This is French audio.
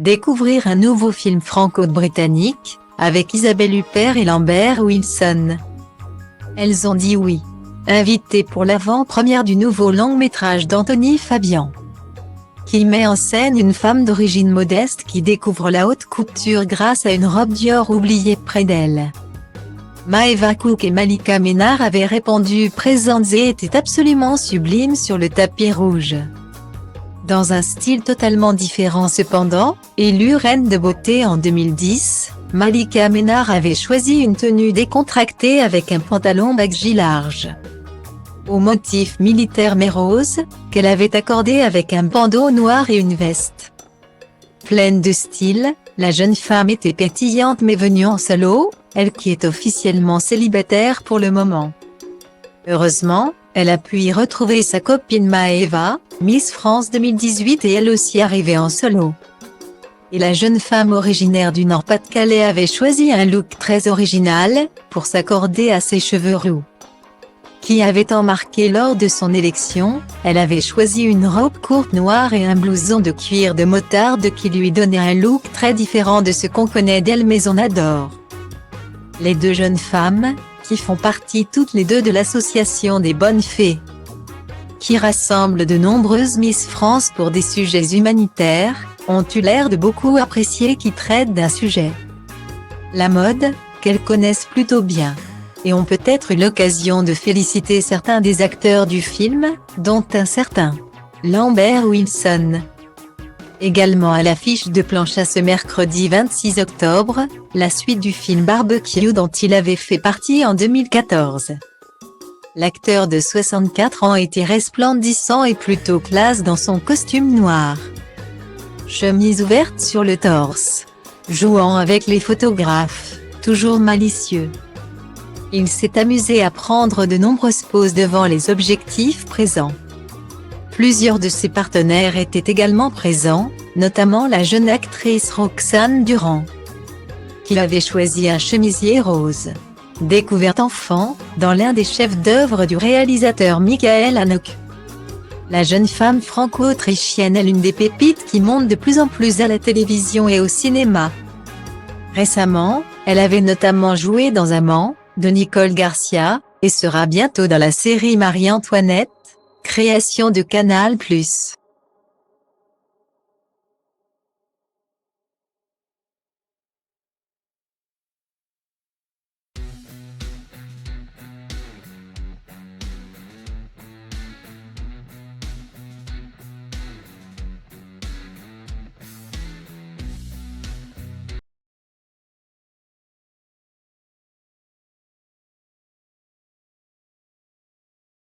Découvrir un nouveau film franco-britannique, avec Isabelle Huppert et Lambert Wilson. Elles ont dit oui. Invitées pour l'avant-première du nouveau long-métrage d'Anthony Fabian, qui met en scène une femme d'origine modeste qui découvre la haute couture grâce à une robe Dior oubliée près d'elle. Maeva Cook et Malika Ménard avaient répondu présentes et étaient absolument sublimes sur le tapis rouge. Dans un style totalement différent cependant, élue reine de beauté en 2010, Malika Ménard avait choisi une tenue décontractée avec un pantalon baggy large, au motif militaire mais rose, qu'elle avait accordé avec un bandeau noir et une veste. Pleine de style, la jeune femme était pétillante mais venue en solo, elle qui est officiellement célibataire pour le moment. Heureusement, elle a pu y retrouver sa copine Maeva, Miss France 2018 et elle aussi arrivée en solo. Et la jeune femme originaire du Nord-Pas-de-Calais avait choisi un look très original, pour s'accorder à ses cheveux roux, qui avait tant marqué lors de son élection. Elle avait choisi une robe courte noire et un blouson de cuir de motarde qui lui donnait un look très différent de ce qu'on connaît d'elle mais on adore. Les deux jeunes femmes, qui font partie toutes les deux de l'association des Bonnes Fées, qui rassemble de nombreuses Miss France pour des sujets humanitaires, ont eu l'air de beaucoup apprécier qui traitent d'un sujet, la mode, qu'elles connaissent plutôt bien, et ont peut-être eu l'occasion de féliciter certains des acteurs du film, dont un certain Lambert Wilson. Également à l'affiche de Plancha ce mercredi 26 octobre, la suite du film Barbecue dont il avait fait partie en 2014. L'acteur de 64 ans était resplendissant et plutôt classe dans son costume noir, chemise ouverte sur le torse, jouant avec les photographes, toujours malicieux. Il s'est amusé à prendre de nombreuses poses devant les objectifs présents. Plusieurs de ses partenaires étaient également présents, notamment la jeune actrice Roxane Durand, qui avait choisi un chemisier rose, découverte enfant, dans l'un des chefs-d'œuvre du réalisateur Michael Haneke. La jeune femme franco-autrichienne est l'une des pépites qui montent de plus en plus à la télévision et au cinéma. Récemment, elle avait notamment joué dans Amant, de Nicole Garcia, et sera bientôt dans la série Marie-Antoinette, création de Canal+.